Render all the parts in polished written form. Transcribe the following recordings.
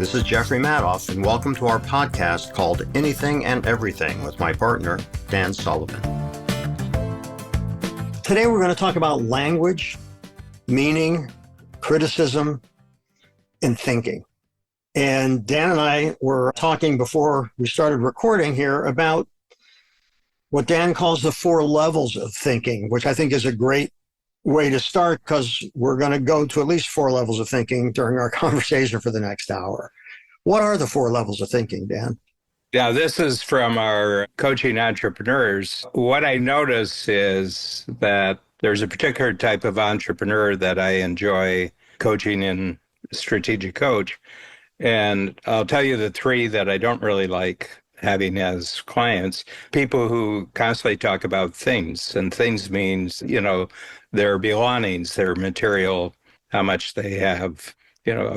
This is Jeffrey Madoff, and welcome to our podcast called Anything and Everything with my partner, Dan Sullivan. Today we're going to talk about language, meaning, criticism, and thinking. And Dan and I were talking before we started recording here about what Dan calls the 4 levels of thinking, which I think is a great way to start because we're going to go to at least 4 levels of thinking during our conversation for the next hour. What are the 4 levels of thinking, Dan? Yeah, this is from our coaching entrepreneurs. What I notice is that there's a particular type of entrepreneur that I enjoy coaching in Strategic Coach. And I'll tell you the 3 that I don't really like having as clients. People who constantly talk about things, and things means, their belongings, their material, how much they have,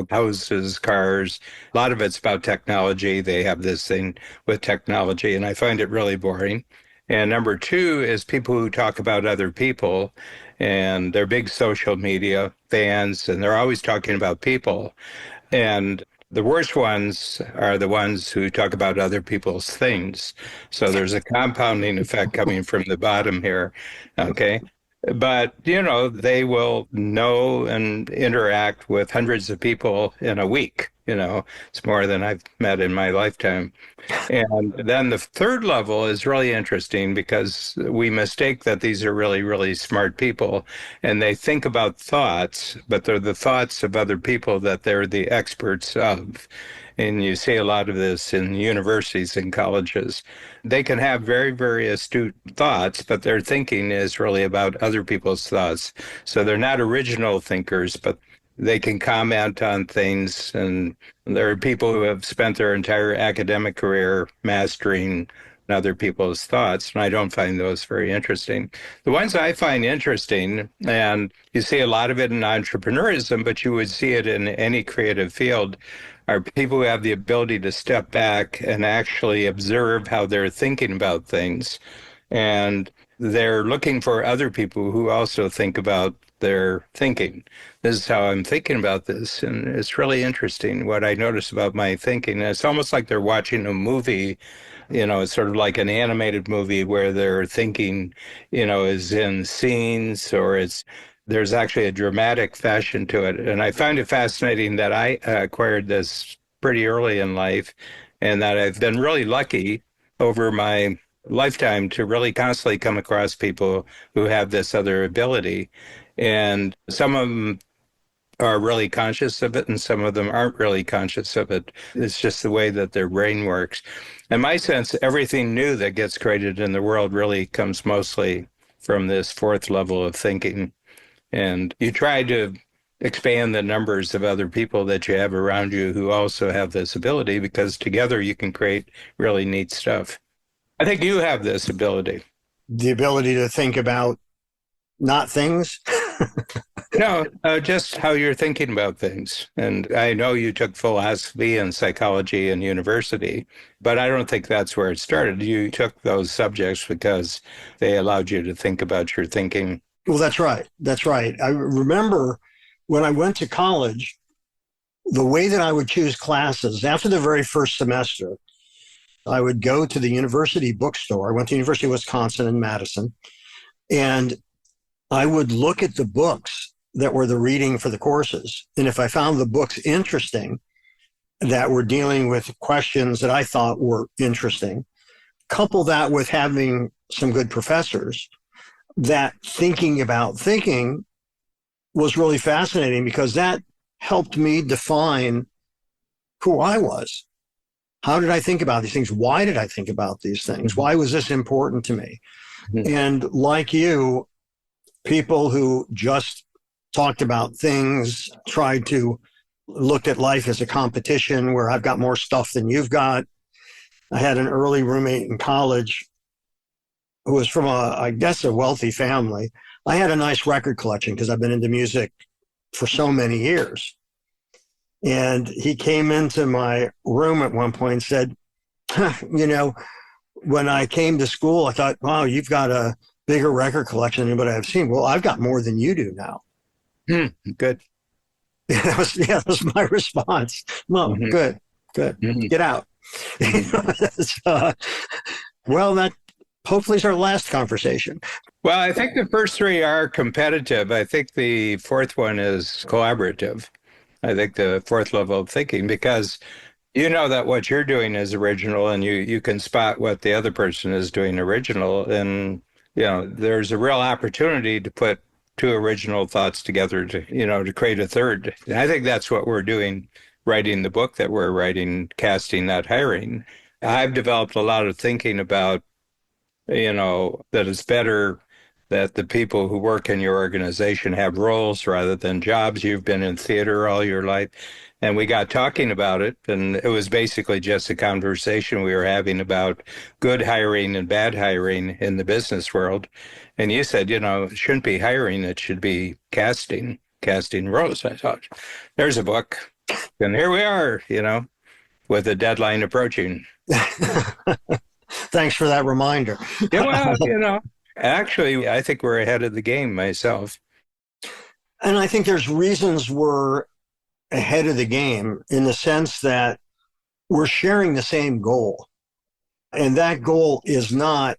houses, cars. A lot of it's about technology. They have this thing with technology, and I find it really boring. And number 2 is people who talk about other people, and they're big social media fans, and they're always talking about people. And the worst ones are the ones who talk about other people's things. So there's a compounding effect coming from the bottom here, okay? But, they will know and interact with hundreds of people in a week. It's more than I've met in my lifetime. And then the 3rd level is really interesting because we mistake that these are really, really smart people, and they think about thoughts, but they're the thoughts of other people that they're the experts of. And you see a lot of this in universities and colleges. They can have very, very astute thoughts, but their thinking is really about other people's thoughts. So they're not original thinkers, but they can comment on things. And there are people who have spent their entire academic career mastering other people's thoughts, and I don't find those very interesting. The ones I find interesting, and you see a lot of it in entrepreneurism, but you would see it in any creative field, are people who have the ability to step back and actually observe how they're thinking about things. And they're looking for other people who also think about their thinking. This is how I'm thinking about this. And it's really interesting what I notice about my thinking. It's almost like they're watching a movie. It's sort of like an animated movie where their thinking, is in scenes, or there's actually a dramatic fashion to it. And I find it fascinating that I acquired this pretty early in life, and that I've been really lucky over my lifetime to really constantly come across people who have this other ability. And some of them are really conscious of it, and some of them aren't really conscious of it. It's just the way that their brain works. In my sense, everything new that gets created in the world really comes mostly from this 4th level of thinking. And you try to expand the numbers of other people that you have around you who also have this ability, because together you can create really neat stuff. I think you have this ability. The ability to think about not things? No, just how you're thinking about things. And I know you took philosophy and psychology in university, but I don't think that's where it started. You took those subjects because they allowed you to think about your thinking. Well, that's right. That's right. I remember when I went to college, the way that I would choose classes after the very first semester, I would go to the university bookstore. I went to the University of Wisconsin in Madison, and I would look at the books that were the reading for the courses. And if I found the books interesting, that were dealing with questions that I thought were interesting, couple that with having some good professors, that thinking about thinking was really fascinating, because that helped me define who I was. How did I think about these things? Why did I think about these things? Why was this important to me? Mm-hmm. And like you, people who just talked about things, tried to look at life as a competition where I've got more stuff than you've got. I had an early roommate in college who was from a wealthy family. I had a nice record collection because I've been into music for so many years. And he came into my room at one point and said, when I came to school, I thought, wow, you've got a bigger record collection than anybody I've seen. Well, I've got more than you do now. Good. That was my response. No, Mhm. good, good. Mhm. Get out. Mhm. Well, that hopefully is our last conversation. Well, I think the first three are competitive. I think the fourth one is collaborative. I think the fourth level of thinking, because you know that what you're doing is original and you can spot what the other person is doing original. And, there's a real opportunity to put two original thoughts together to create a third. And I think that's what we're doing, writing the book that we're writing, casting, not hiring. I've developed a lot of thinking about that it's better that the people who work in your organization have roles rather than jobs. You've been in theater all your life. And we got talking about it, and it was basically just a conversation we were having about good hiring and bad hiring in the business world. And you said, it shouldn't be hiring, it should be casting roles. I thought, there's a book. And here we are, with a deadline approaching. Thanks for that reminder. Yeah, well, actually, I think we're ahead of the game myself. And I think there's reasons we're ahead of the game in the sense that we're sharing the same goal. And that goal is not,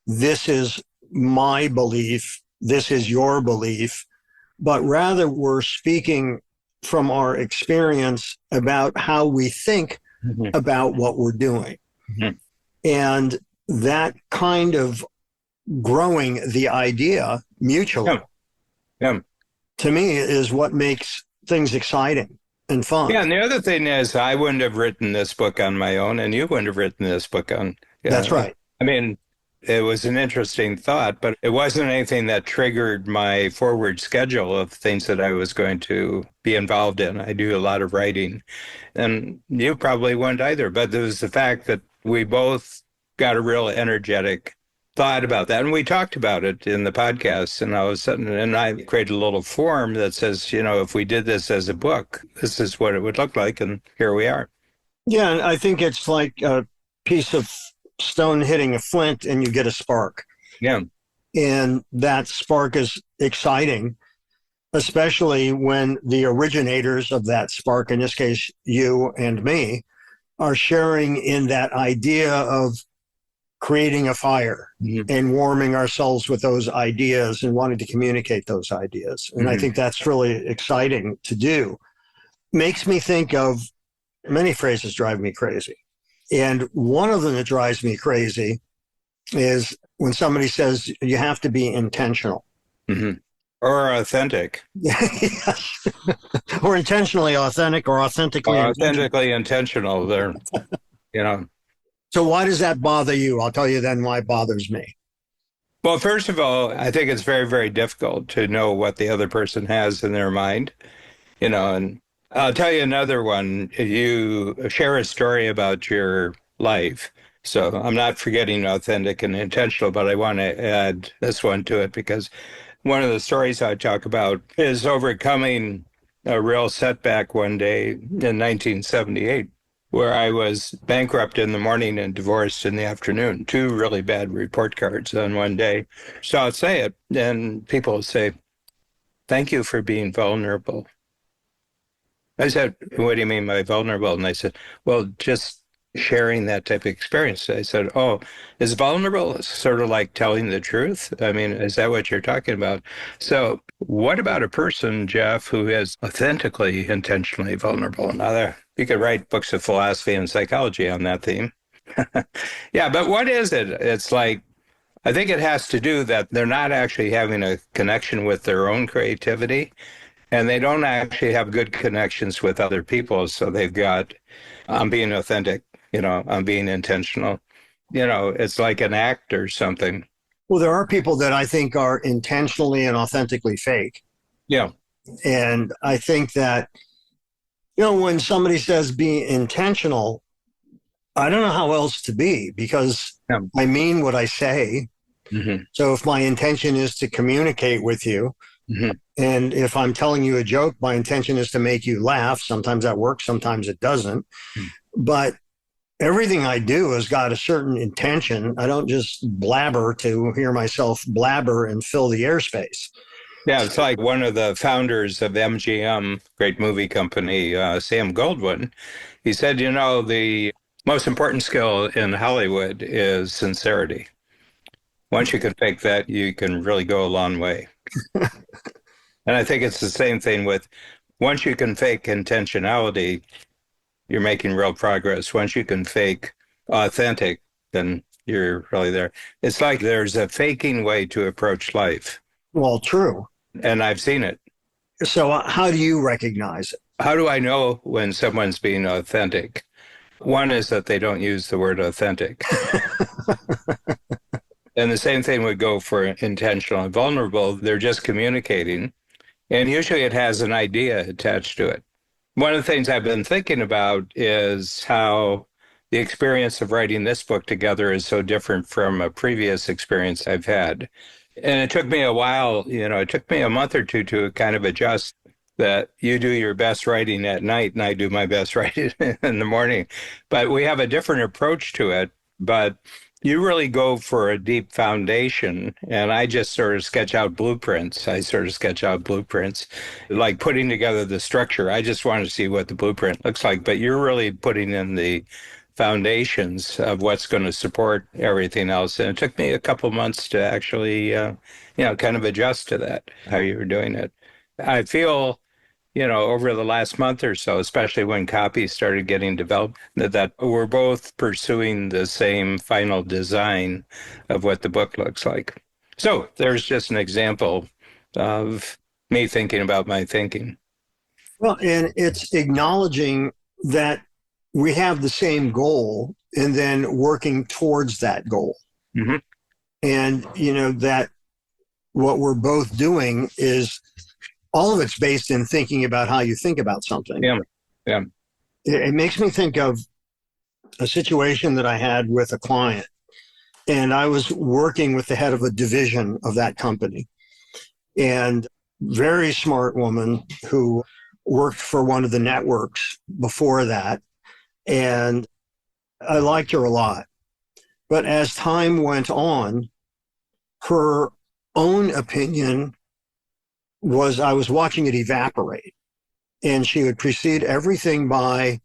this is my belief, this is your belief, but rather we're speaking from our experience about how we think Mhm. about what we're doing. Mhm. And that kind of growing the idea mutually, Yeah, yeah. to me, is what makes things exciting and fun. Yeah, and the other thing is, I wouldn't have written this book on my own, and you wouldn't have written this book on. That's Yeah, right. I mean, it was an interesting thought, but it wasn't anything that triggered my forward schedule of things that I was going to be involved in. I do a lot of writing, and you probably wouldn't either. But there was the fact that we both got a real energetic thought about that. And we talked about it in the podcast. And all of a sudden, and I created a little form that says, if we did this as a book, this is what it would look like. And here we are. Yeah, and I think it's like a piece of stone hitting a flint and you get a spark. Yeah. And that spark is exciting, especially when the originators of that spark, in this case, you and me, are sharing in that idea of creating a fire Mhm. and warming ourselves with those ideas and wanting to communicate those ideas. And I Mhm. think that's really exciting to do. Makes me think of many phrases drive me crazy. And one of them that drives me crazy is when somebody says you have to be intentional. Mhm. Or authentic. Yes. Or intentionally authentic or authentically Or intentional. authentically intentional. There, you know. So why does that bother you? I'll tell you then why it bothers me. Well, first of all, I think it's very, very difficult to know what the other person has in their mind, and I'll tell you another one. You share a story about your life. So I'm not forgetting authentic and intentional, but I want to add this one to it because one of the stories I talk about is overcoming a real setback one day in 1978, where I was bankrupt in the morning and divorced in the afternoon. Two really bad report cards on one day. So I'll say it, and people say, "Thank you for being vulnerable." I said, "What do you mean by vulnerable?" And I said, "Well, just sharing that type of experience." I said, "Oh, is vulnerable sort of like telling the truth? I mean, is that what you're talking about?" So what about a person, Jeff, who is authentically, intentionally vulnerable? Now, you could write books of philosophy and psychology on that theme. Yeah, but what is it? It's like, I think it has to do that they're not actually having a connection with their own creativity, and they don't actually have good connections with other people. So they've got, I'm being authentic, I'm being intentional. It's like an act or something. Well, there are people that I think are intentionally and authentically fake. Yeah. And I think that, when somebody says be intentional, I don't know how else to be because Yeah. I mean what I say. Hmm. So if my intention is to communicate with you, Hmm. and if I'm telling you a joke, my intention is to make you laugh. Sometimes that works, sometimes it doesn't. But everything I do has got a certain intention. I don't just blabber to hear myself blabber and fill the airspace. Yeah, it's like one of the founders of MGM, great movie company, Sam Goldwyn. He said, the most important skill in Hollywood is sincerity. Once you can fake that, you can really go a long way. And I think it's the same thing with once you can fake intentionality, you're making real progress. Once you can fake authentic, then you're really there. It's like there's a faking way to approach life, Well, true. and I've seen it. So how do you recognize it? How do I know when someone's being authentic? One is that they don't use the word authentic. And the same thing would go for intentional and vulnerable. They're just communicating. And usually it has an idea attached to it. One of the things I've been thinking about is how the experience of writing this book together is so different from a previous experience I've had. And it took me a while, it took me a month or two to kind of adjust that you do your best writing at night and I do my best writing in the morning. But we have a different approach to it. But you really go for a deep foundation, and I just sort of sketch out blueprints. Like putting together the structure. I just want to see what the blueprint looks like, but you're really putting in the foundations of what's going to support everything else. And it took me a couple months to actually, kind of adjust to that, how you were doing it. I feel over the last month or so, especially when copies started getting developed, that we're both pursuing the same final design of what the book looks like. So there's just an example of me thinking about my thinking. Well, and it's acknowledging that we have the same goal and then working towards that goal. Mm-hmm. And, that what we're both doing is all of it's based in thinking about how you think about something. Yeah. Yeah. It makes me think of a situation that I had with a client, and I was working with the head of a division of that company, and very smart woman who worked for one of the networks before that. And I liked her a lot. But as time went on, her own opinion I was watching it evaporate. And she would precede everything by,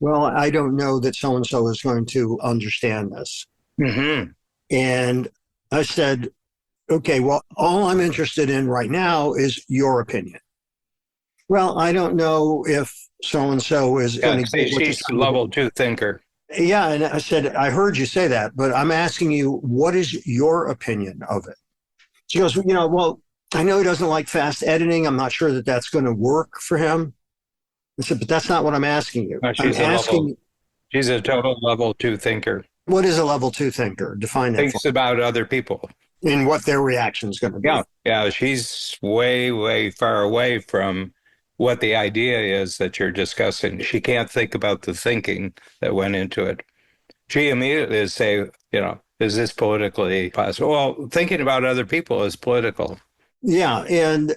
well, I don't know that so-and-so is going to understand this. Mm-hmm. And I said, okay, well, all I'm interested in right now is your opinion. Well, I don't know if so-and-so is going to get what she's a level 2 thinker. Yeah, and I said, I heard you say that, but I'm asking you, what is your opinion of it? She goes, well, I know he doesn't like fast editing. I'm not sure that that's going to work for him. I said, but that's not what I'm asking you. She's a total level 2 thinker. What is a level 2 thinker? Define that. Thinks about other people. And what their reaction is going to be. Yeah. She's way, way far away from what the idea is that you're discussing. She can't think about the thinking that went into it. She immediately say, is this politically possible? Well, thinking about other people is political. Yeah. And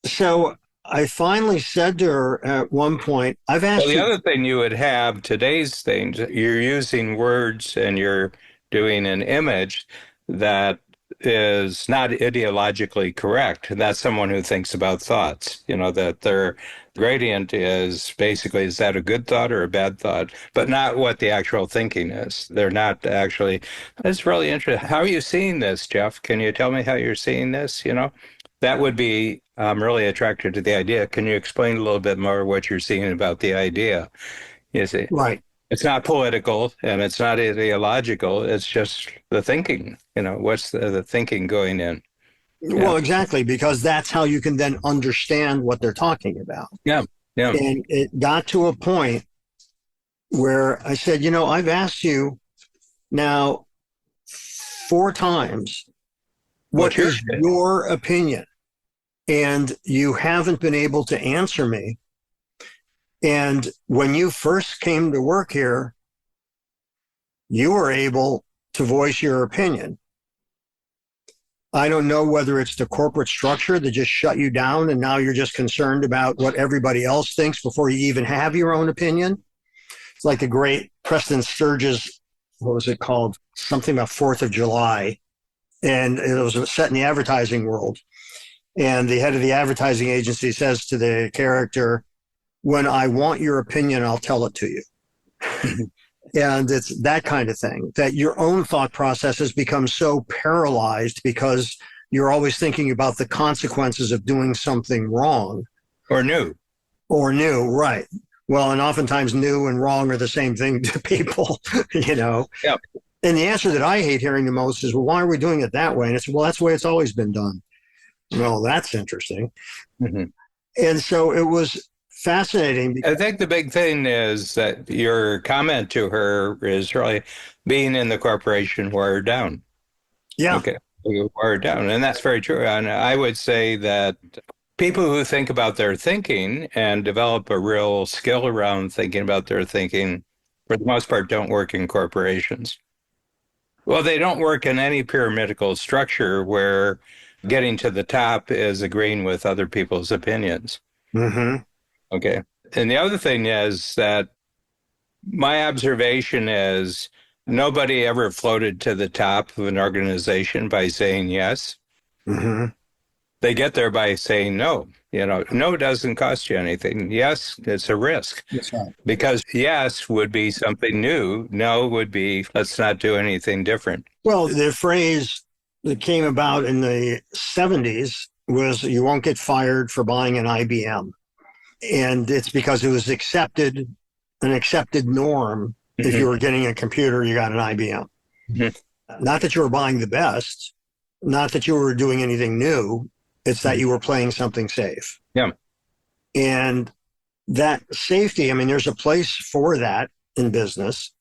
so I finally said to her at one point, I've asked the other thing you would have, today's things, you're using words and you're doing an image that is not ideologically correct. And that's someone who thinks about thoughts, that their gradient is basically, is that a good thought or a bad thought, but not what the actual thinking is. They're not actually, it's really interesting. How are you seeing this, Jeff? Can you tell me how you're seeing this? That would be really attracted to the idea. Can you explain a little bit more what you're seeing about the idea? You see, right. It's not political and it's not ideological. It's just the thinking. What's the thinking going in? Yeah. Well, exactly, because that's how you can then understand what they're talking about. Yeah. Yeah. And it got to a point where I said, I've asked you now 4 times, what is your opinion? And you haven't been able to answer me. And when you first came to work here, you were able to voice your opinion. I don't know whether it's the corporate structure that just shut you down and now you're just concerned about what everybody else thinks before you even have your own opinion. It's like the great Preston Sturges, what was it called? Something about 4th of July. And it was set in the advertising world. And the head of the advertising agency says to the character, when I want your opinion, I'll tell it to you. And it's that kind of thing, that your own thought process has become so paralyzed because you're always thinking about the consequences of doing something wrong. Or new. Or new, right. Well, and oftentimes new and wrong are the same thing to people, you know. Yeah. And the answer that I hate hearing the most is, well, why are we doing it that way? And it's, well, that's the way it's always been done. Well, that's interesting. Mm-hmm. And so it was fascinating. I think the big thing is that your comment to her is really being in the corporation wired down. Yeah. Okay. Wired down. And that's very true. And I would say that people who think about their thinking and develop a real skill around thinking about their thinking, for the most part, don't work in corporations. Well, they don't work in any pyramidal structure where getting to the top is agreeing with other people's opinions. Mm-hmm. Okay. And the other thing is that my observation is nobody ever floated to the top of an organization by saying yes. Mm-hmm. They get there by saying no. You know, no doesn't cost you anything. Yes, it's a risk. That's right. Because yes would be something new. No would be, let's not do anything different. Well, the phrase that came about in the 70s was, you won't get fired for buying an IBM. And it's because it was an accepted norm. Mm-hmm. If you were getting a computer, you got an IBM. Mm-hmm. Not that you were buying the best, not that you were doing anything new. It's that you were playing something safe. Yeah. And that safety, I mean, there's a place for that in business.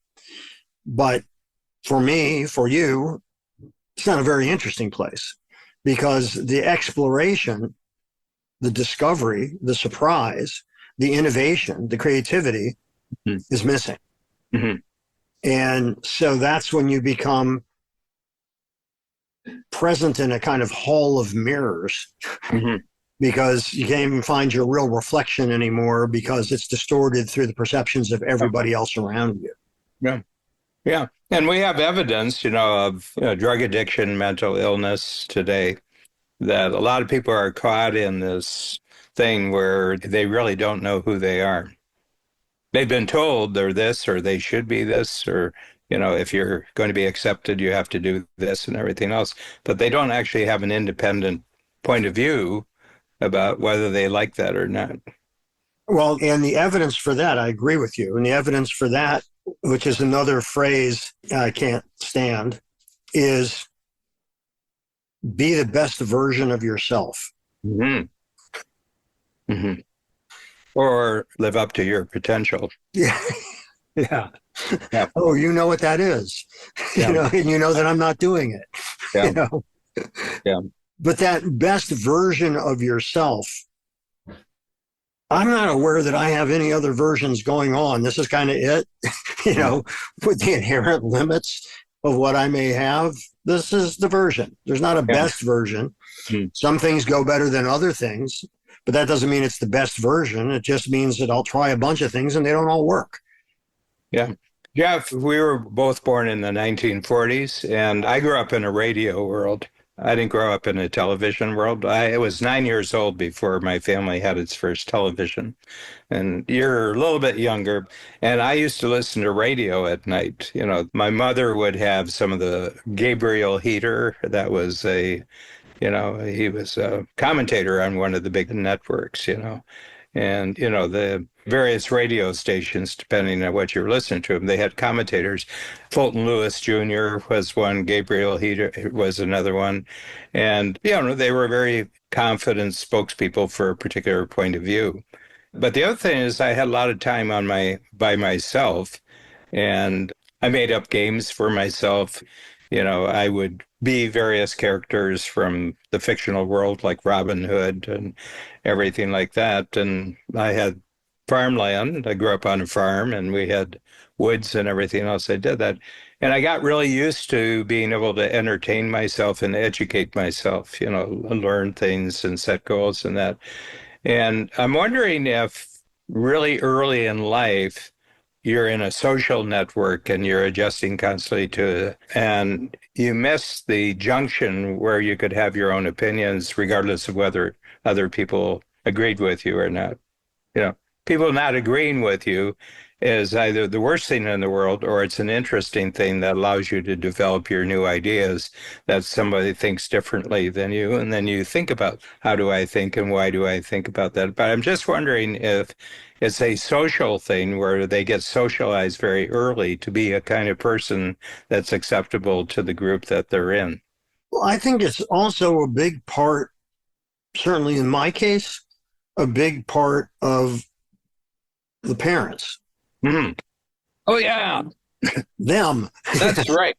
But for me, for you, it's not a very interesting place, because the exploration, the discovery, the surprise, the innovation, the creativity is missing. Mm-hmm. And so that's when you become present in a kind of hall of mirrors, mm-hmm. because you can't even find your real reflection anymore because it's distorted through the perceptions of everybody else around you. Yeah. Yeah. And we have evidence, of drug addiction, mental illness today, that a lot of people are caught in this thing where they really don't know who they are. They've been told they're this, or they should be this, or, if you're going to be accepted, you have to do this and everything else. But they don't actually have an independent point of view about whether they like that or not. Well, and the evidence for that, I agree with you. And the evidence for that, which is another phrase I can't stand, is be the best version of yourself. Mm-hmm. Mm-hmm. Or live up to your potential. Yeah. Yeah. Yeah. Oh, you know what that is. Yeah. And you know that I'm not doing it. Yeah. Yeah. But that best version of yourself, I'm not aware that I have any other versions going on. This is kind of it, with the inherent limits of what I may have. This is the version. There's not a best version. Mm. Some things go better than other things, but that doesn't mean it's the best version. It just means that I'll try a bunch of things and they don't all work. Yeah. Jeff, we were both born in the 1940s, and I grew up in a radio world. I didn't grow up in a television world. I was 9 years old before my family had its first television. And you're a little bit younger. And I used to listen to radio at night. My mother would have some of the Gabriel Heater. That was he was a commentator on one of the big networks, And, the various radio stations, depending on what you were listening to them, they had commentators. Fulton Lewis Jr. was one. Gabriel Heater was another one. And, they were very confident spokespeople for a particular point of view. But the other thing is I had a lot of time by myself, and I made up games for myself. I would be various characters from the fictional world, like Robin Hood and everything like that. And I had farmland. I grew up on a farm, and we had woods and everything else. I did that. And I got really used to being able to entertain myself and educate myself, learn things and set goals and that. And I'm wondering if really early in life, you're in a social network and you're adjusting constantly to it. And you miss the junction where you could have your own opinions, regardless of whether other people agreed with you or not. You know, people not agreeing with you is either the worst thing in the world or it's an interesting thing that allows you to develop your new ideas that somebody thinks differently than you. And then you think about how do I think and why do I think about that? But I'm just wondering if it's a social thing where they get socialized very early to be a kind of person that's acceptable to the group that they're in. Well, I think it's also a big part, certainly in my case, a big part of the parents. Mm-hmm. Oh, yeah. Them. That's right.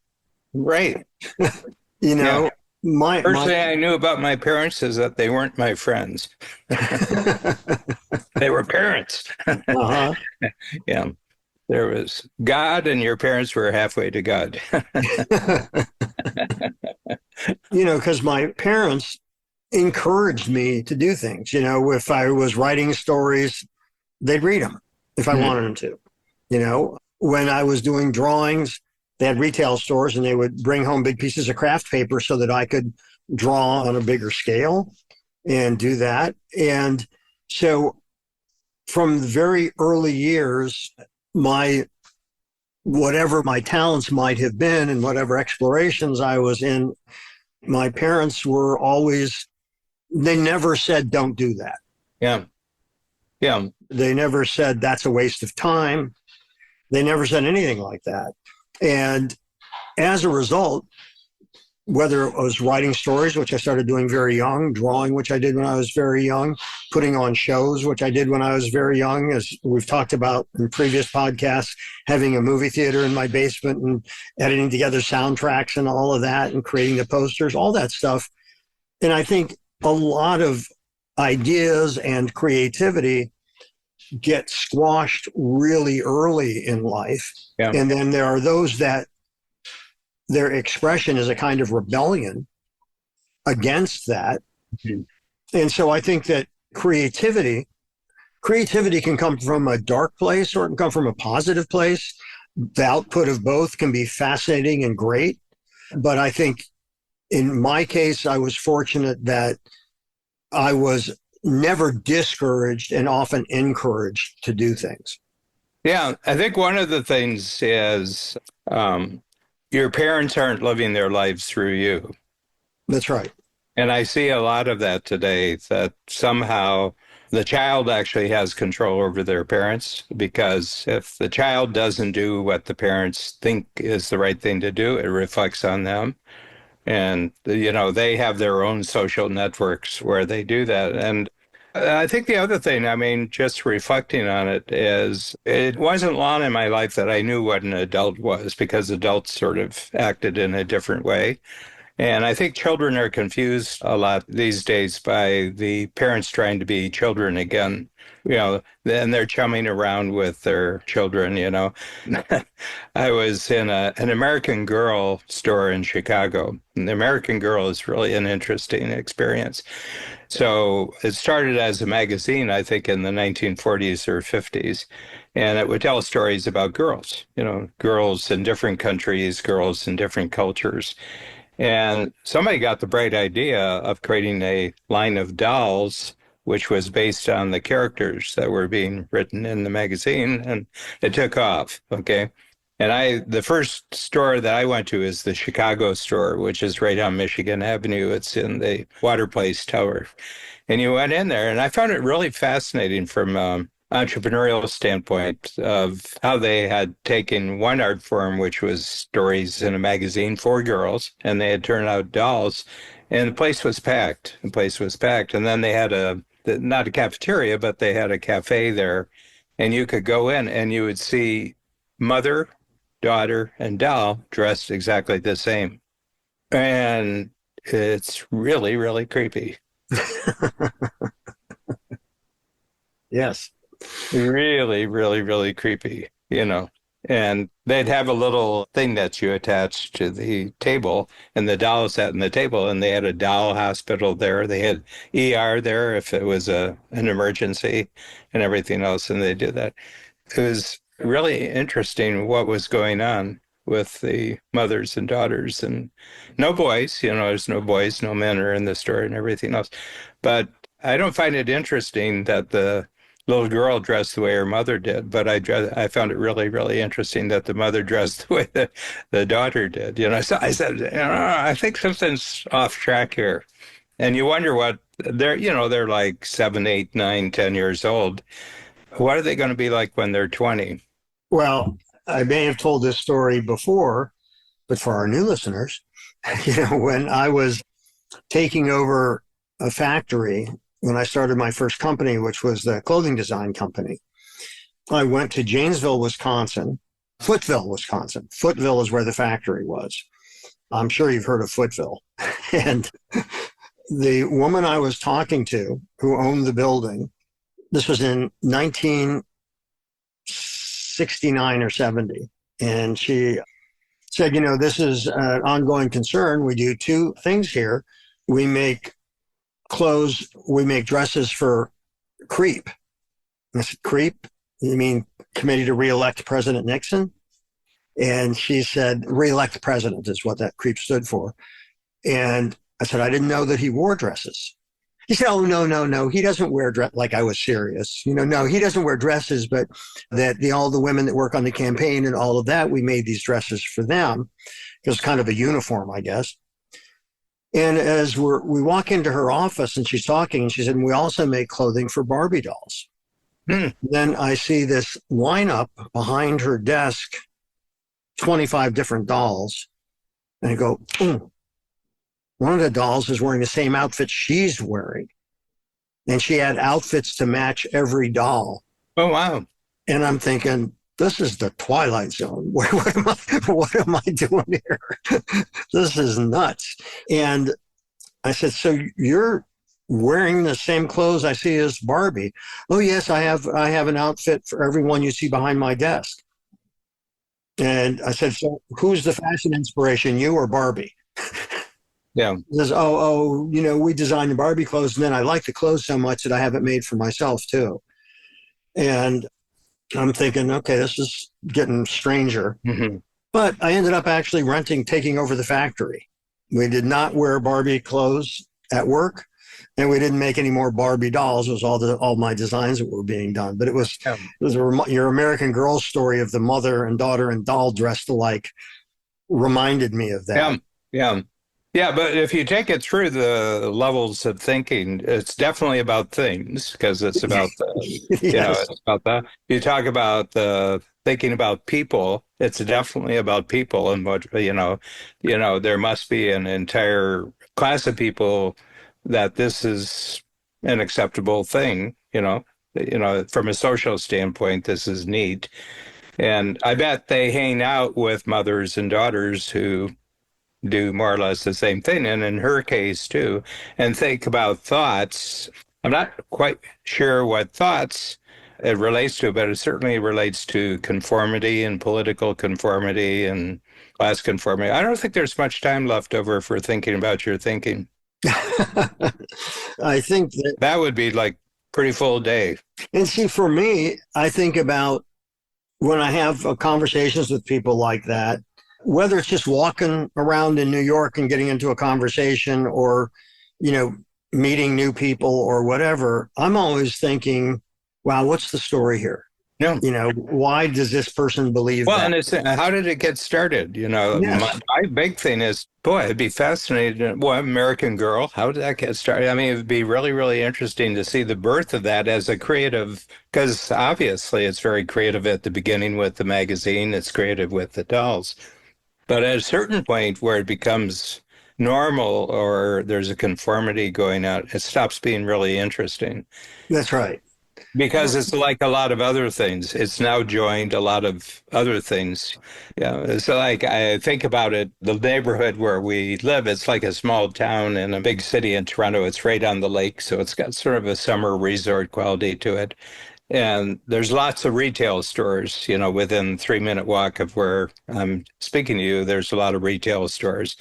Right. You know, yeah. First thing I knew about my parents is that they weren't my friends. They were parents. Uh-huh. Yeah. There was God and your parents were halfway to God. You know, because my parents encouraged me to do things. You know, if I was writing stories, they'd read them if I wanted them to. You know, when I was doing drawings, they had retail stores and they would bring home big pieces of craft paper so that I could draw on a bigger scale and do that. And so from the very early years, my whatever my talents might have been and whatever explorations I was in, my parents were always, they never said, don't do that. Yeah. Yeah. They never said that's a waste of time. They never said anything like that. And as a result, whether it was writing stories, which I started doing very young, drawing, which I did when I was very young, putting on shows, which I did when I was very young, as we've talked about in previous podcasts, having a movie theater in my basement and editing together soundtracks and all of that and creating the posters, all that stuff. And I think a lot of ideas and creativity get squashed really early in life. Yeah. And then there are those that their expression is a kind of rebellion against that. Mm-hmm. And so I think that creativity can come from a dark place or it can come from a positive place. The output of both can be fascinating and great. But I think in my case, I was fortunate that I was never discouraged and often encouraged to do things. Yeah, I think one of the things is your parents aren't living their lives through you. That's right. And I see a lot of that today, that somehow the child actually has control over their parents, because if the child doesn't do what the parents think is the right thing to do, it reflects on them. And, you know, they have their own social networks where they do that. And I think the other thing, I mean, just reflecting on it, is it wasn't long in my life that I knew what an adult was, because adults sort of acted in a different way. And I think children are confused a lot these days by the parents trying to be children again. You know, then they're chumming around with their children, you know. I was in an American Girl store in Chicago. And the American Girl is really an interesting experience. So it started as a magazine, I think, in the 1940s or 50s. And it would tell stories about girls, you know, girls in different countries, girls in different cultures. And somebody got the bright idea of creating a line of dolls, which was based on the characters that were being written in the magazine, and it took off. Okay. And the first store that I went to is the Chicago store, which is right on Michigan Avenue. It's in the Water Place Tower. And you went in there, and I found it really fascinating from entrepreneurial standpoint of how they had taken one art form, which was stories in a magazine for girls, and they had turned out dolls, and the place was packed. The place was packed. And then they had not a cafeteria, but they had a cafe there, and you could go in and you would see mother, daughter, and doll dressed exactly the same. And it's really, really creepy. Yes. Really, really, really creepy, you know. And they'd have a little thing that you attach to the table, and the doll sat in the table, and they had a doll hospital there. They had ER there if it was an emergency and everything else, and they did that. It was really interesting what was going on with the mothers and daughters, and no boys, there's no boys, no men are in the story and everything else. But I don't find it interesting that the little girl dressed the way her mother did, but I found it really, really interesting that the mother dressed the way the daughter did. So I said, I think something's off track here. And you wonder what they're like 7, 8, 9, 10 years old. What are they going to be like when they're 20? Well, I may have told this story before, but for our new listeners, when I was taking over a factory, when I started my first company, which was the clothing design company, I went to Janesville, Wisconsin, Footville, Wisconsin. Footville is where the factory was. I'm sure you've heard of Footville. And the woman I was talking to who owned the building, this was in 1969 or 70. And she said, this is an ongoing concern. We do two things here. We make dresses for CREEP. And I said, CREEP? You mean Committee to Re-elect President Nixon? And she said, Re-elect President is what that CREEP stood for. And I said, I didn't know that he wore dresses. He said, oh, no. He doesn't wear dress. Like I was serious. No, he doesn't wear dresses, but that all the women that work on the campaign and all of that, we made these dresses for them. It was kind of a uniform, I guess. And as we walk into her office and she's talking, and she said, we also make clothing for Barbie dolls. Then I see this lineup behind her desk, 25 different dolls. And I go, one of the dolls is wearing the same outfit she's wearing. And she had outfits to match every doll. Oh, wow. And I'm thinking, this is the Twilight Zone. What am I doing here? This is nuts. And I said, so you're wearing the same clothes I see as Barbie? Oh, yes, I have an outfit for everyone you see behind my desk. And I said, so who's the fashion inspiration, you or Barbie? Yeah. He says, we designed the Barbie clothes, and then I like the clothes so much that I have it made for myself too. And I'm thinking, okay, this is getting stranger. Mm-hmm. But I ended up actually taking over the factory. We did not wear Barbie clothes at work, and we didn't make any more Barbie dolls. It was all my designs that were being done. But it was your American Girl story of the mother and daughter and doll dressed alike reminded me of that. Yeah, but if you take it through the levels of thinking, it's definitely about things, because it's about it's about that. You talk about thinking about people. It's definitely about people, and what there must be an entire class of people that this is an acceptable thing. From a social standpoint, this is neat, and I bet they hang out with mothers and daughters who do more or less the same thing, and in her case too, and think about thoughts. I'm not quite sure what thoughts it relates to, but it certainly relates to conformity and political conformity and class conformity. I don't think there's much time left over for thinking about your thinking. I think that would be like pretty full day. And see, for me, I think about when I have conversations with people like that, whether it's just walking around in New York and getting into a conversation or, meeting new people or whatever, I'm always thinking, wow, what's the story here? Yeah. Why does this person believe that? And it's, how did it get started? Yes. My big thing is, boy, it'd be fascinating. Boy, American Girl, how did that get started? I mean, it'd be really, really interesting to see the birth of that as a creative, because obviously it's very creative at the beginning with the magazine. It's creative with the dolls. But at a certain point where it becomes normal or there's a conformity going out, it stops being really interesting. That's right. Because it's like a lot of other things. It's now joined a lot of other things. Yeah. So like I think about it, the neighborhood where we live, it's like a small town in a big city in Toronto. It's right on the lake. So it's got sort of a summer resort quality to it. And there's lots of retail stores, within 3-minute walk of where I'm speaking to you. There's a lot of retail stores,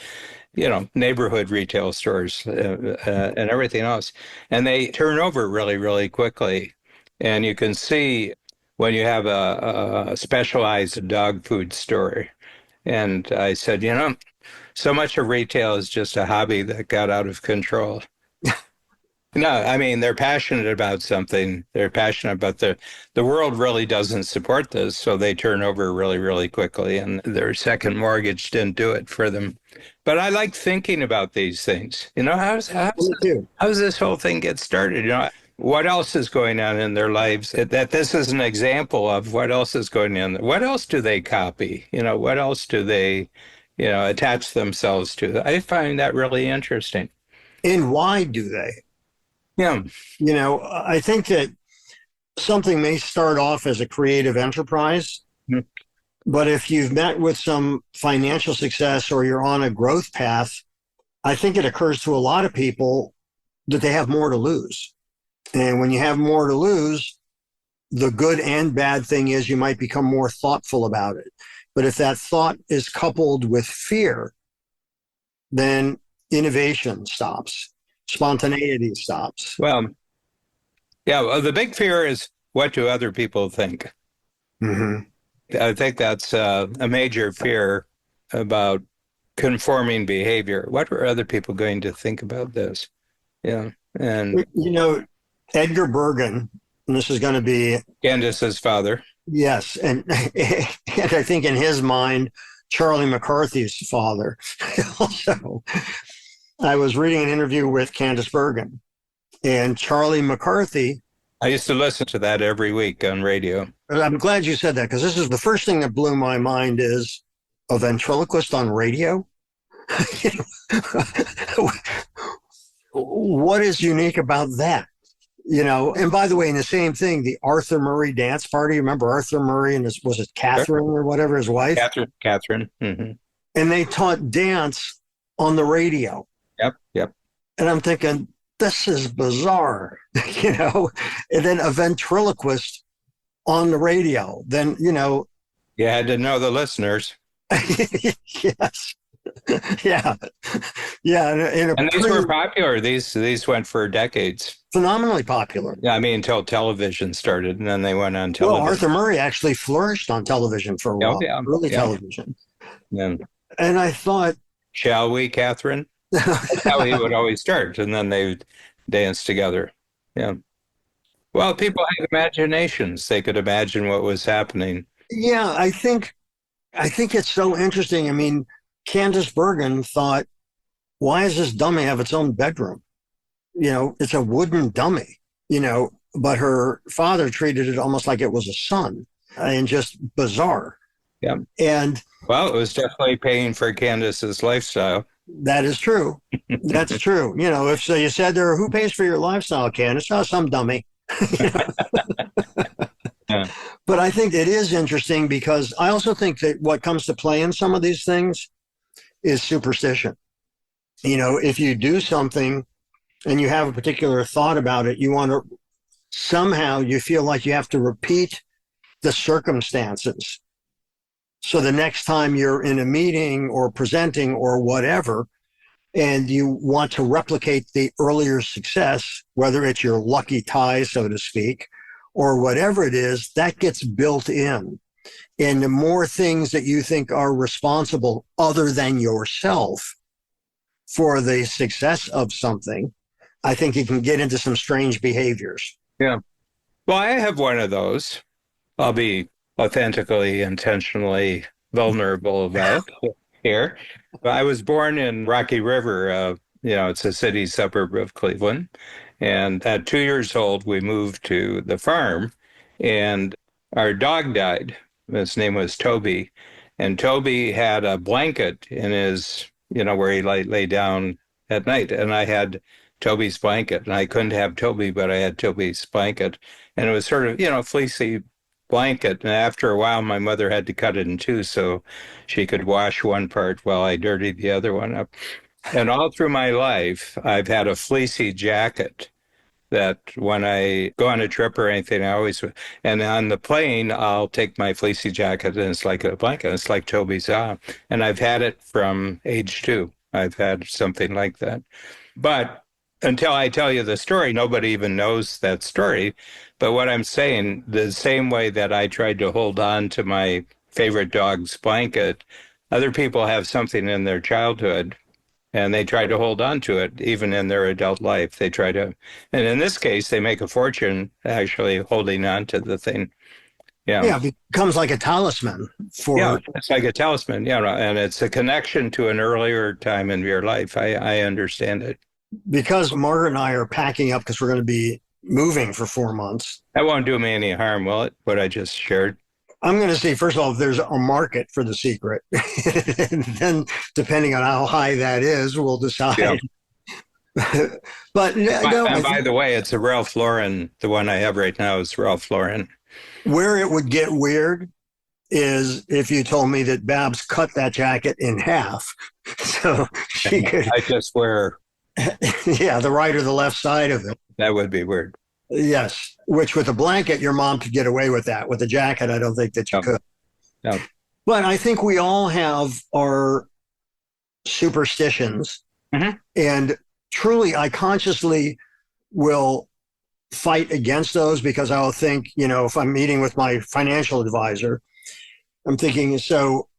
neighborhood retail stores and everything else. And they turn over really, really quickly. And you can see when you have a specialized dog food store. And I said, so much of retail is just a hobby that got out of control. No, I mean, they're passionate about something. They're passionate about the world really doesn't support this, so they turn over really, really quickly, and their second mortgage didn't do it for them. But I like thinking about these things. Me too. how does this whole thing get started? What else is going on in their lives that this is an example of what else is going on? What else do they copy? What else do they, attach themselves to? I find that really interesting. And why do they? Yeah. I think that something may start off as a creative enterprise, Mhm. but if you've met with some financial success or you're on a growth path, I think it occurs to a lot of people that they have more to lose. And when you have more to lose, the good and bad thing is you might become more thoughtful about it. But if that thought is coupled with fear, then innovation stops, spontaneity stops. Well, yeah, well, the big fear is what do other people think? Mm-hmm. I think that's a major fear about conforming behavior. What are other people going to think about this? Yeah. And Edgar Bergen, and this is going to be, Candace's father. yes, and I think in his mind, Charlie McCarthy's father. Also, I was reading an interview with Candace Bergen, and Charlie McCarthy. I used to listen to that every week on radio. I'm glad you said that because this is the first thing that blew my mind is a ventriloquist on radio. What is unique about that? And by the way, in the same thing, the Arthur Murray dance party, remember Arthur Murray and was it Catherine or whatever, his wife? Catherine. Mm-hmm. And they taught dance on the radio. Yep. And I'm thinking, this is bizarre, and then a ventriloquist on the radio, then, You had to know the listeners. yes. Yeah. Yeah. And these were popular. These went for decades. Phenomenally popular. Yeah, I mean, until television started, and then they went on television. Well, Arthur Murray actually flourished on television for a while, early television. Yeah. And I thought, shall we, Catherine? That's how he would always start, and then they would dance together. Yeah. Well, people had imaginations. They could imagine what was happening. Yeah, I think it's so interesting. I mean, Candace Bergen thought, why does this dummy have its own bedroom? It's a wooden dummy, but her father treated it almost like it was a son, and just bizarre. Yeah. And well, it was definitely paying for Candace's lifestyle. That is true. That's true. If so, you said there, who pays for your lifestyle, Candace? Oh, some dummy. Yeah. But I think it is interesting because I also think that what comes to play in some of these things is superstition. If you do something and you have a particular thought about it, you want to somehow you feel like you have to repeat the circumstances. So the next time you're in a meeting or presenting or whatever, and you want to replicate the earlier success, whether it's your lucky tie, so to speak, or whatever it is, that gets built in. And the more things that you think are responsible other than yourself for the success of something, I think you can get into some strange behaviors. Yeah. Well, I have one of those. I'll be authentically, intentionally vulnerable about here. I was born in Rocky River. It's a city suburb of Cleveland. And at 2 years old, we moved to the farm and our dog died. His name was Toby. And Toby had a blanket in his, where he lay down at night. And I had Toby's blanket. And I couldn't have Toby, but I had Toby's blanket. And it was sort of, fleecy blanket. And after a while, my mother had to cut it in two so she could wash one part while I dirtied the other one up. And all through my life, I've had a fleecy jacket that when I go on a trip or anything, and on the plane, I'll take my fleecy jacket and it's like a blanket. It's like Toby's. And I've had it from age 2. I've had something like that. But until I tell you the story, nobody even knows that story. But what I'm saying, the same way that I tried to hold on to my favorite dog's blanket, other people have something in their childhood and they try to hold on to it even in their adult life. They try to, and in this case, they make a fortune actually holding on to the thing. Yeah. Yeah, it becomes like a talisman Yeah, for, it's like a talisman. Yeah, and it's a connection to an earlier time in your life. I understand it. because Margaret and I are packing up because we're going to be moving for 4 months. That won't do me any harm, will it? What I just shared. I'm going to see, first of all, if there's a market for the secret. And then, depending on how high that is, we'll decide. Yeah. But no, And by the way, it's a Ralph Lauren. The one I have right now is Ralph Lauren. where it would get weird is if you told me that Babs cut that jacket in half. So she could, I just wear, yeah, the right or the left side of it. that would be weird. Yes. Which with a blanket, your mom could get away with that. With a jacket, I don't think that you No. could. No. But I think we all have our superstitions. Mhm. And truly, I consciously will fight against those because I'll think, if I'm meeting with my financial advisor, I'm thinking, so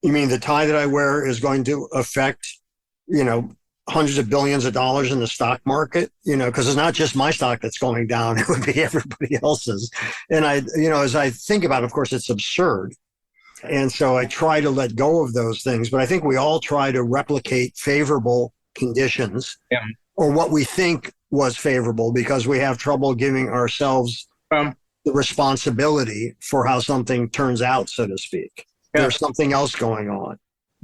you mean the tie that I wear is going to affect, hundreds of billions of dollars in the stock market, because it's not just my stock that's going down. It would be everybody else's. And as I think about it, of course, it's absurd. And so I try to let go of those things, but I think we all try to replicate favorable conditions or what we think was favorable because we have trouble giving ourselves the responsibility for how something turns out, so to speak. Yeah. There's something else going on.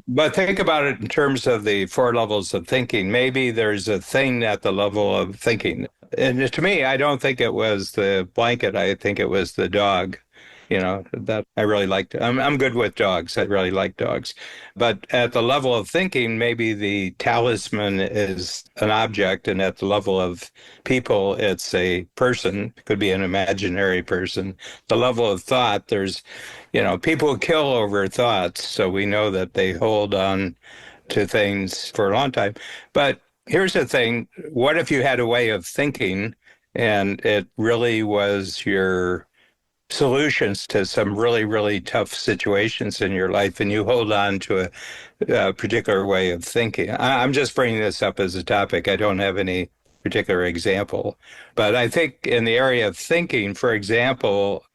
But think about it in terms of the four levels of thinking. Maybe there's a thing at the level of thinking. And to me, I don't think it was the blanket. I think it was the dog. That I really liked. I'm good with dogs. I really like dogs. But at the level of thinking, maybe the talisman is an object. And at the level of people, it's a person. It could be an imaginary person. The level of thought, there's, people kill over thoughts. So we know that they hold on to things for a long time. But here's the thing. What if you had a way of thinking and it really was your solutions to some really, really tough situations in your life, and you hold on to a particular way of thinking? I'm just bringing this up as a topic. I don't have any particular example. But I think in the area of thinking, for example,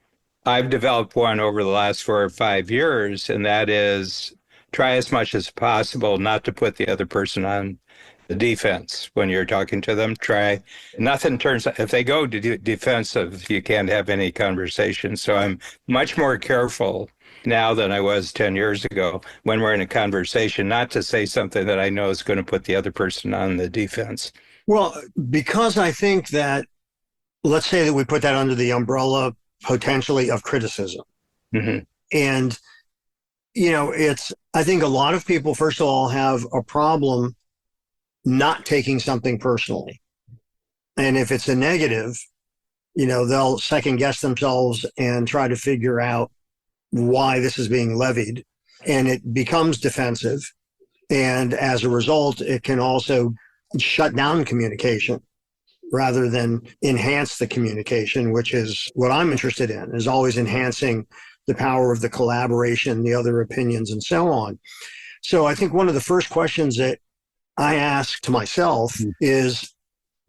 I've developed one over the last 4 or 5 years, and that is try as much as possible not to put the other person on the defense when you're talking to them. Try nothing turns, if they go to defensive, you can't have any conversation. So I'm much more careful now than I was 10 years ago when we're in a conversation, not to say something that I know is going to put the other person on the defense. Well, because I think that, let's say that we put that under the umbrella potentially of criticism. Mm-hmm. And, I think a lot of people, first of all, have a problem not taking something personally. And if it's a negative, they'll second guess themselves and try to figure out why this is being levied. And it becomes defensive. And as a result, it can also shut down communication rather than enhance the communication, which is what I'm interested in, is always enhancing the power of the collaboration, the other opinions, and so on. So I think one of the first questions that I ask to myself is,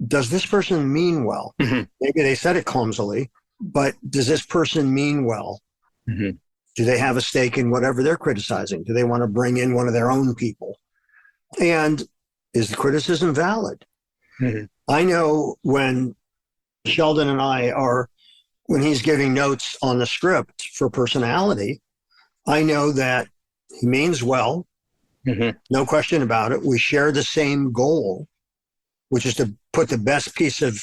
does this person mean well? Mm-hmm. Maybe they said it clumsily, but does this person mean well? Mm-hmm. Do they have a stake in whatever they're criticizing? Do they want to bring in one of their own people? And is the criticism valid? Mm-hmm. I know when Sheldon and I when he's giving notes on the script for personality, I know that he means well. Mm-hmm. No question about it. We share the same goal, which is to put the best piece of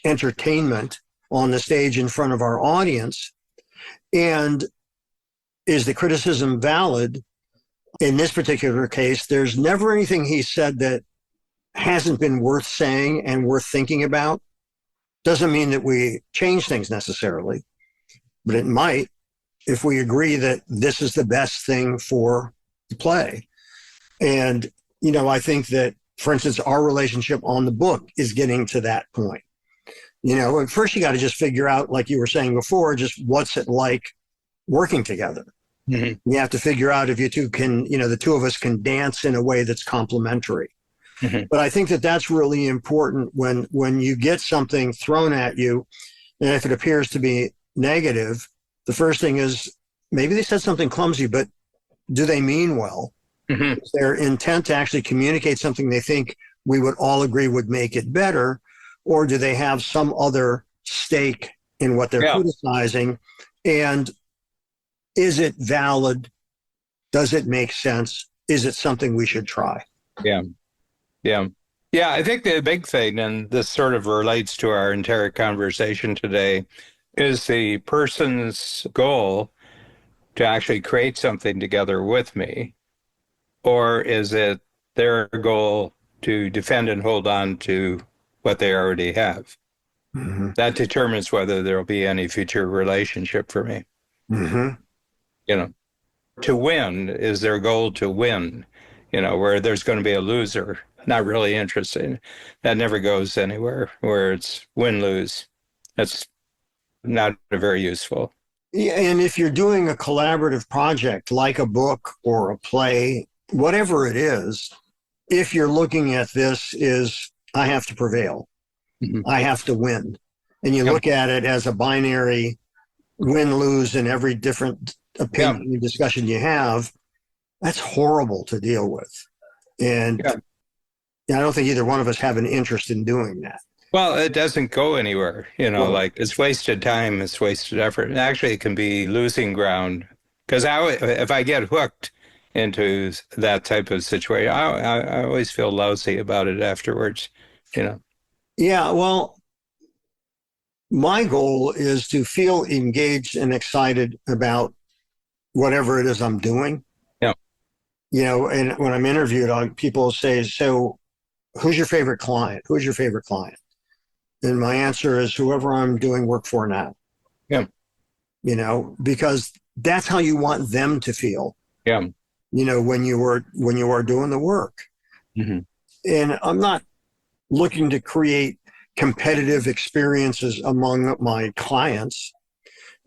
entertainment on the stage in front of our audience. And is the criticism valid? In this particular case, there's never anything he said that hasn't been worth saying and worth thinking about. Doesn't mean that we change things necessarily, but it might if we agree that this is the best thing for the play. And, I think that for instance, our relationship on the book is getting to that point. At first you got to just figure out, like you were saying before, just what's it like working together. Mm-hmm. You have to figure out if you two can, the two of us can dance in a way that's complementary. Mm-hmm. But I think that that's really important when you get something thrown at you, and if it appears to be negative, the first thing is maybe they said something clumsy, but do they mean well? Mm-hmm. Is their intent to actually communicate something they think we would all agree would make it better? Or do they have some other stake in what they're criticizing? And is it valid? Does it make sense? Is it something we should try? Yeah. Yeah. Yeah. I think the big thing, and this sort of relates to our entire conversation today, is the person's goal to actually create something together with me? Or is it their goal to defend and hold on to what they already have? Mm-hmm. That determines whether there'll be any future relationship for me. Mm-hmm. To win is their goal, to win, where there's going to be a loser. Not really interesting. That never goes anywhere, where it's win-lose. That's not very useful. Yeah, and if you're doing a collaborative project like a book or a play, whatever it is, if you're looking at this is I have to prevail, Mm-hmm. I have to win, and you look at it as a binary win-lose in every different opinion and discussion you have, that's horrible to deal with. And I don't think either one of us have an interest in doing that. Well, it doesn't go anywhere, like it's wasted time, it's wasted effort. And actually, it can be losing ground. Because if I get hooked into that type of situation, I always feel lousy about it afterwards, Yeah, well, my goal is to feel engaged and excited about whatever it is I'm doing. Yeah. And when I'm interviewed, people say, so who's your favorite client? Who's your favorite client? And my answer is whoever I'm doing work for now. Yeah. Because that's how you want them to feel. Yeah. When you are doing the work. Mm-hmm. And I'm not looking to create competitive experiences among my clients.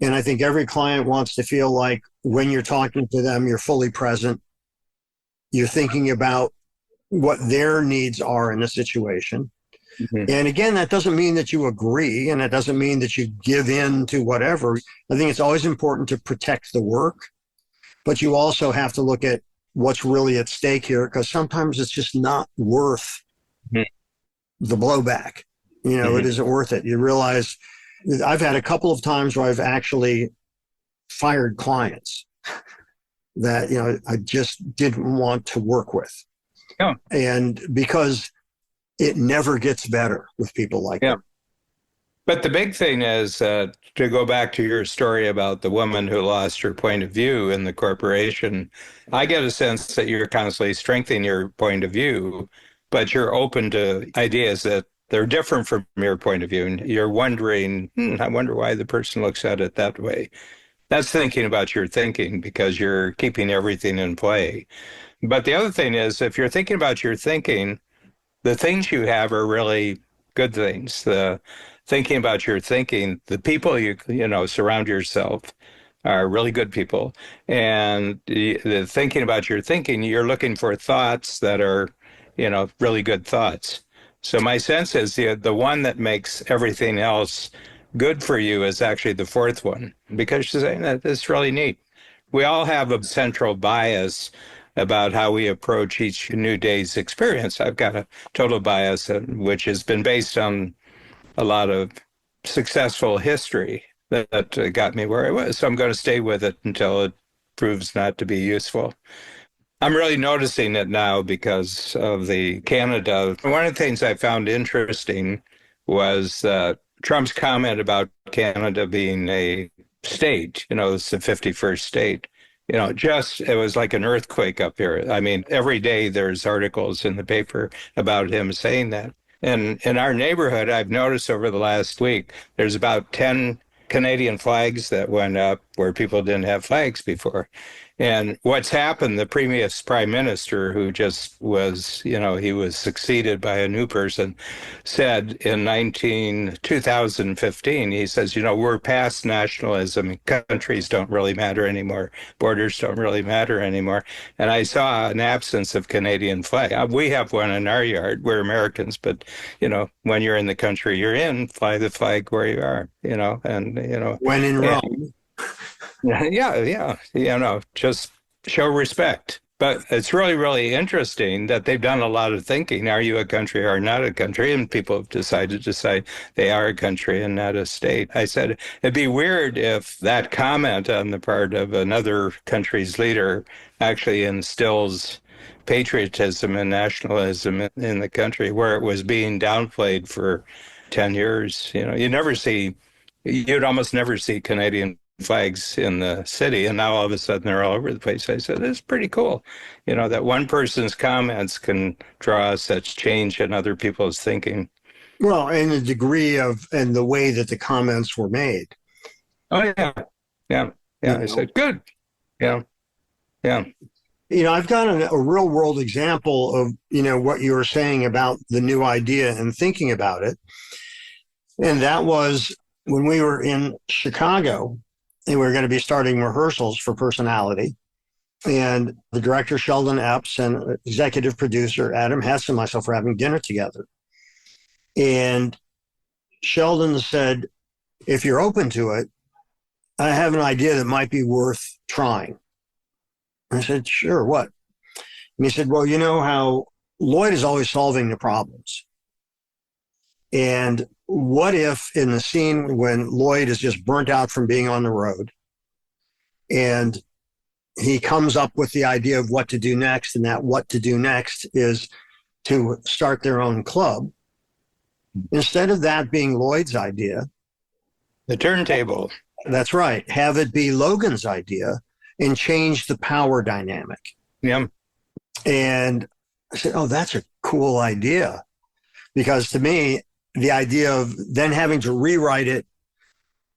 And I think every client wants to feel like when you're talking to them, you're fully present. You're thinking about what their needs are in the situation. Mm-hmm. And again, that doesn't mean that you agree, and it doesn't mean that you give in to whatever. I think it's always important to protect the work, but you also have to look at what's really at stake here, because sometimes it's just not worth the blowback. It isn't worth it. You realize I've had a couple of times where I've actually fired clients that, I just didn't want to work with. Yeah. And because it never gets better with people like that. But the big thing is to go back to your story about the woman who lost her point of view in the corporation. I get a sense that you're constantly strengthening your point of view, but you're open to ideas that they're different from your point of view. And you're wondering, I wonder why the person looks at it that way. That's thinking about your thinking, because you're keeping everything in play. But the other thing is, if you're thinking about your thinking, the things you have are really good things. The thinking about your thinking, the people you surround yourself are really good people. And the thinking about your thinking, you're looking for thoughts that are, really good thoughts. So my sense is the one that makes everything else good for you is actually the fourth one, because she's saying that it's really neat. We all have a central bias about how we approach each new day's experience. I've got a total bias, which has been based on a lot of successful history that got me where I was. So I'm going to stay with it until it proves not to be useful. I'm really noticing it now because of the Canada. One of the things I found interesting was Trump's comment about Canada being a state. It's the 51st state. It was like an earthquake up here. I mean, every day there's articles in the paper about him saying that. And in our neighborhood, I've noticed over the last week, there's about 10 Canadian flags that went up where people didn't have flags before. And what's happened, the previous prime minister, who just was, he was succeeded by a new person, said in 2015, he says, we're past nationalism. Countries don't really matter anymore. Borders don't really matter anymore. And I saw an absence of Canadian flag. We have one in our yard. We're Americans, but, when you're in the country you're in, fly the flag where you are, When in and Rome. yeah, just show respect. But it's really, really interesting that they've done a lot of thinking. Are you a country or not a country? And people have decided to say they are a country and not a state. I said it'd be weird if that comment on the part of another country's leader actually instills patriotism and nationalism in the country where it was being downplayed for 10 years. You'd almost never see Canadian flags in the city, and now all of a sudden they're all over the place. I said, it's pretty cool, that one person's comments can draw such change in other people's thinking. Well, and the degree of, and the way that the comments were made. Oh, yeah. Yeah. Yeah. I said, good. Yeah. Yeah. I've got a real world example of, what you were saying about the new idea and thinking about it. And that was when we were in Chicago and we were going to be starting rehearsals for Personality. And the director, Sheldon Epps, and executive producer, Adam Hess, and myself were having dinner together. And Sheldon said, if you're open to it, I have an idea that might be worth trying. I said, sure, what? And he said, well, you know how Lloyd is always solving the problems. And what if in the scene when Lloyd is just burnt out from being on the road and he comes up with the idea of what to do next, and that what to do next is to start their own club. Instead of that being Lloyd's idea, the turntable. That's right. Have it be Logan's idea and change the power dynamic. Yeah. And I said, oh, that's a cool idea. Because to me, the idea of then having to rewrite it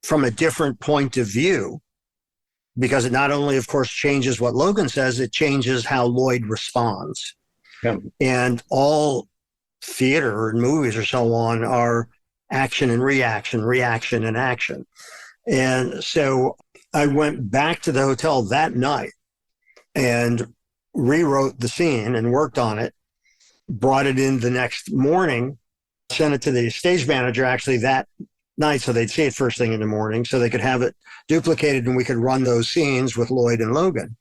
from a different point of view, because it not only, of course, changes what Logan says, it changes how Lloyd responds. Yeah. And all theater and movies or so on are action and reaction, reaction and action. And so I went back to the hotel that night and rewrote the scene and worked on it, brought it in the next morning, sent it to the stage manager actually that night so they'd see it first thing in the morning so they could have it duplicated and we could run those scenes with Lloyd and Logan.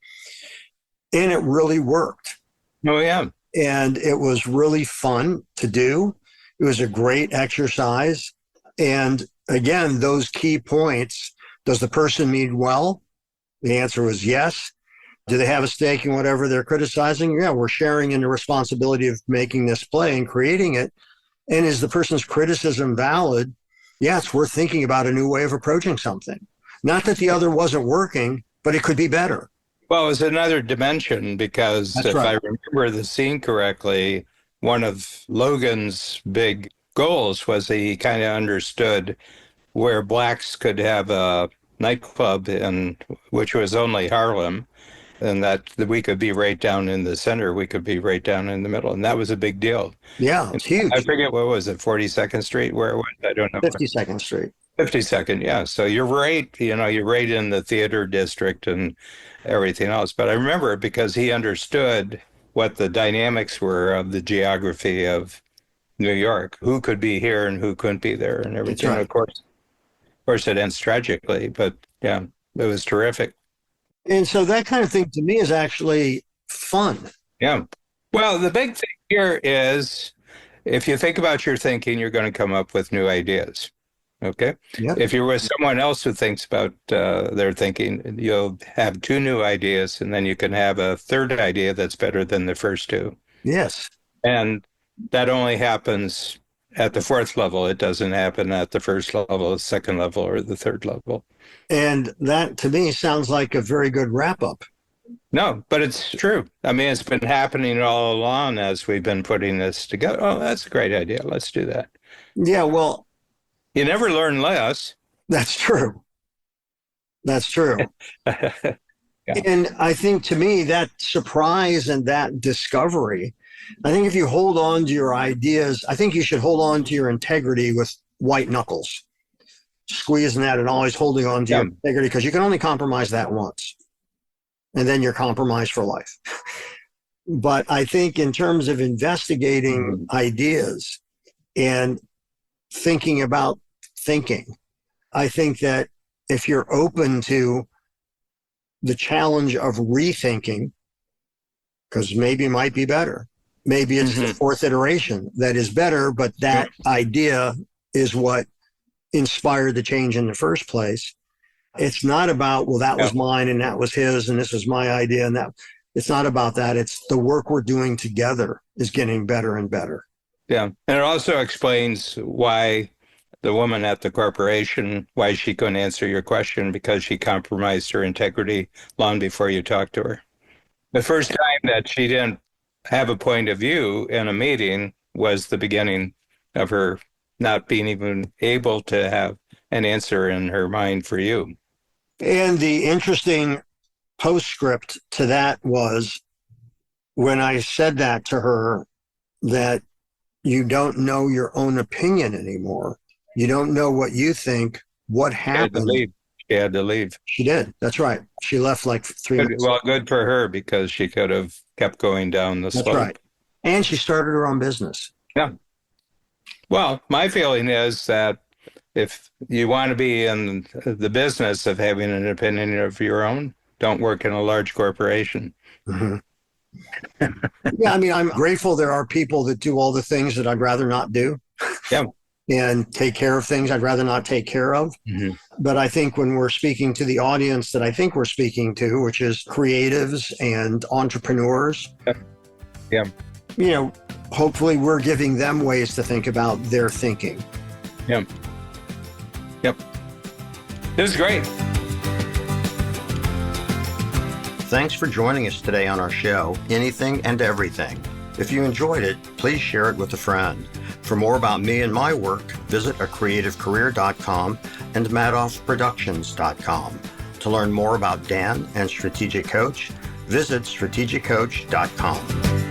And it really worked. Oh, yeah. And it was really fun to do. It was a great exercise. And again, those key points, does the person mean well? The answer was yes. Do they have a stake in whatever they're criticizing? Yeah, we're sharing in the responsibility of making this play and creating it. And is the person's criticism valid? Yeah, it's worth thinking about a new way of approaching something. Not that the other wasn't working, but it could be better. Well, it was another dimension because That's if right. I remember the scene correctly, one of Logan's big goals was he kind of understood where blacks could have a nightclub which was only Harlem, and that we could be right down in the center, we could be right down in the middle, and that was a big deal. Yeah, it's huge. I forget, what was it, 42nd Street, where it was? I don't know. 52nd Street. 52nd, yeah. So you're right, you're right in the theater district and everything else. But I remember it because he understood what the dynamics were of the geography of New York, who could be here and who couldn't be there and everything. Right. Of course, it ends tragically, but yeah, it was terrific. And so that kind of thing to me is actually fun. Yeah. Well, the big thing here is if you think about your thinking, you're going to come up with new ideas. Okay. Yep. If you're with someone else who thinks about their thinking, you'll have two new ideas, and then you can have a third idea that's better than the first two. Yes. And that only happens at the fourth level. It doesn't happen at the first level, the second level, or the third level. And that to me sounds like a very good wrap up. No, but it's true. I mean, it's been happening all along as we've been putting this together. Oh, that's a great idea. Let's do that. Yeah, well, you never learn less. That's true. That's true. Yeah. And I think to me, that surprise and that discovery, I think if you hold on to your ideas, I think you should hold on to your integrity with white knuckles, squeezing that and always holding on to your integrity, because you can only compromise that once. And then you're compromised for life. But I think in terms of investigating ideas and thinking about thinking, I think that if you're open to the challenge of rethinking, because maybe it might be better. Maybe it's the fourth iteration that is better, but that idea is what inspired the change in the first place. It's not about, well, that was mine and that was his and this was my idea and that. It's not about that. It's the work we're doing together is getting better and better. Yeah. And it also explains why the woman at the corporation, why she couldn't answer your question, because she compromised her integrity long before you talked to her. The first time that she didn't have a point of view in a meeting was the beginning of her not being even able to have an answer in her mind for you. And the interesting postscript to that was when I said that to her, that you don't know your own opinion anymore. You don't know what you think, what happened. She had to leave. She did. That's right. She left like 3 months. Well, good for her, because she could have kept going down the slope. That's right. And she started her own business. Yeah. Well, my feeling is that if you want to be in the business of having an opinion of your own, don't work in a large corporation. Yeah, I mean, I'm grateful there are people that do all the things that I'd rather not do. Yeah. And take care of things I'd rather not take care of. But I think when we're speaking to the audience that I think we're speaking to, which is creatives and entrepreneurs, you know, hopefully we're giving them ways to think about their thinking. Yep. This is great. Thanks for joining us today on our show, Anything and Everything. If you enjoyed it, please share it with a friend. For more about me and my work, visit acreativecareer.com and madoffproductions.com. To learn more about Dan and Strategic Coach, visit strategiccoach.com.